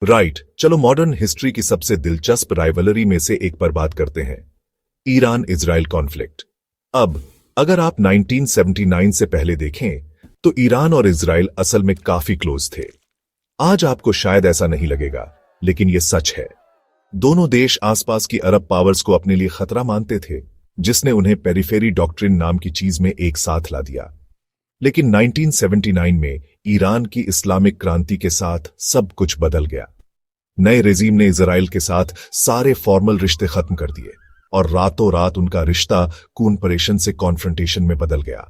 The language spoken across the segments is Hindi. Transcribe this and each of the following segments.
राइट, चलो मॉडर्न हिस्ट्री की सबसे दिलचस्प राइवलरी में से एक पर बात करते हैं, ईरान इजराइल कॉन्फ्लिक्ट। अब अगर आप 1979 से पहले देखें तो ईरान और इजराइल असल में काफी क्लोज थे। आज आपको शायद ऐसा नहीं लगेगा, लेकिन यह सच है। दोनों देश आसपास की अरब पावर्स को अपने लिए खतरा मानते थे, जिसने उन्हें पेरिफेरी डॉक्ट्रिन नाम की चीज में एक साथ ला दिया। लेकिन 1979 में ईरान की इस्लामिक क्रांति के साथ सब कुछ बदल गया। नए रेजीम ने इजराइल के साथ सारे फॉर्मल रिश्ते खत्म कर दिए और रातों रात उनका रिश्ता कूनपरेशन से कॉन्फ्रंटेशन में बदल गया।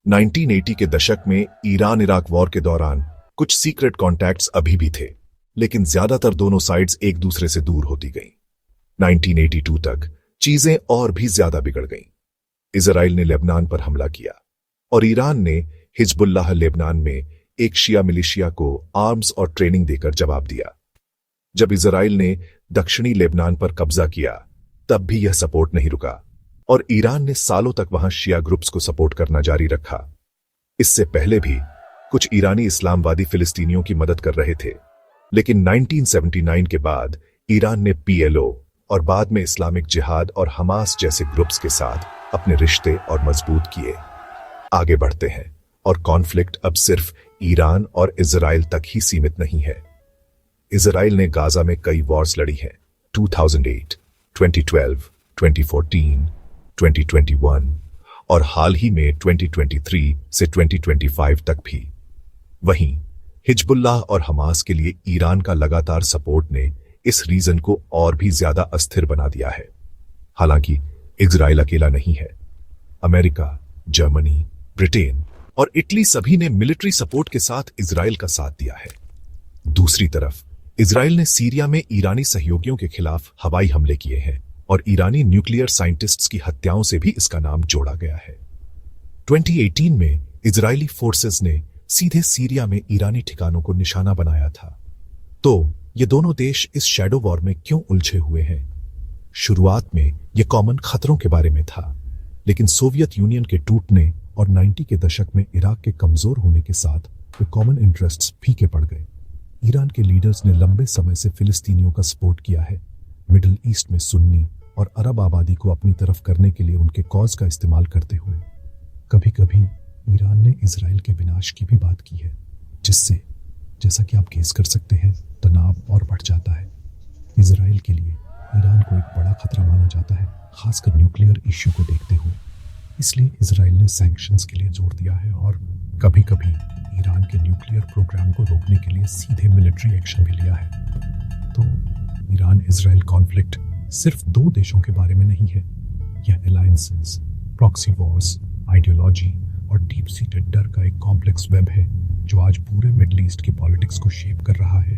1980 के दशक में ईरान इराक वॉर के दौरान कुछ सीक्रेट कॉन्टैक्ट्स अभी भी थे, लेकिन ज्यादातर दोनों साइड्स एक दूसरे से दूर होती गईं। 1982 तक चीजें और भी ज्यादा बिगड़ गईं। इजराइल ने लेबनान पर हमला किया और ईरान ने हिजबुल्लाह लेबनान में एक शिया मिलिशिया को आर्म्स और ट्रेनिंग देकर जवाब दिया। जब इजराइल ने दक्षिणी लेबनान पर कब्जा किया, तब भी यह सपोर्ट नहीं रुका और ईरान ने सालों तक वहां शिया ग्रुप्स को सपोर्ट करना जारी रखा। इससे पहले भी कुछ ईरानी इस्लामवादी फिलिस्तीनियों की मदद कर रहे थे, लेकिन 1979 के बाद ईरान ने पीएलओ और बाद में इस्लामिक जिहाद और हमास जैसे ग्रुप्स के साथ अपने रिश्ते और मजबूत किए। आगे बढ़ते हैं और कॉन्फ्लिक्ट अब सिर्फ ईरान और इजराइल तक ही सीमित नहीं है। इजराइल ने गाजा में कई वॉर्स लड़ी हैं, 2008, 2012, 2014, 2021 और हाल ही में 2023 से 2025 तक भी। वहीं हिजबुल्लाह और हमास के लिए ईरान का लगातार सपोर्ट ने इस रीजन को और भी ज्यादा अस्थिर बना दिया है। हालांकि इजराइल अकेला नहीं है। अमेरिका, जर्मनी, ब्रिटेन और इटली सभी ने मिलिट्री सपोर्ट के साथ इजराइल का साथ दिया है। दूसरी तरफ इजराइल ने सीरिया में ईरानी सहयोगियों के खिलाफ हवाई हमले किए हैं और ईरानी न्यूक्लियर साइंटिस्ट्स की हत्याओं से भी इसका नाम जोड़ा गया है। 2018 में इजरायली फोर्सेस ने सीधे सीरिया में ईरानी ठिकानों को निशाना बनाया था। तो ये दोनों देश इस शैडो वॉर में क्यों उलझे हुए हैं? शुरुआत में यह कॉमन खतरों के बारे में था, लेकिन सोवियत यूनियन के टूटने और 90 के दशक में इराक के कमजोर होने के साथ वे कॉमन इंटरेस्ट्स फीके पड़ गए। ईरान के लीडर्स ने लंबे समय से फिलिस्तीनियों का सपोर्ट किया है। मिडिल ईस्ट में सुन्नी और अरब आबादी को अपनी तरफ करने के लिए उनके कॉज का इस्तेमाल करते हुए कभी कभी ईरान ने इजराइल के विनाश की भी बात की है, जिससे जैसा कि आप गेस कर सकते हैं तनाव और बढ़ जाता है। इजराइल के लिए ईरान को एक बड़ा खतरा माना जाता है, खासकर न्यूक्लियर इश्यू को देखते हुए। इसलिए इजराइल ने सैंक्शंस के लिए जोर दिया है और कभी कभी ईरान के न्यूक्लियर प्रोग्राम को रोकने के लिए सीधे मिलिट्री एक्शन भी लिया है। तो ईरान इजराइल कॉन्फ्लिक्ट सिर्फ दो देशों के बारे में नहीं है। यह अलायंसेस, प्रॉक्सी वॉर्स, आइडियोलॉजी और डीप सीटेड डर का एक कॉम्प्लेक्स वेब है जो आज पूरे मिडिल ईस्ट की पॉलिटिक्स को शेप कर रहा है।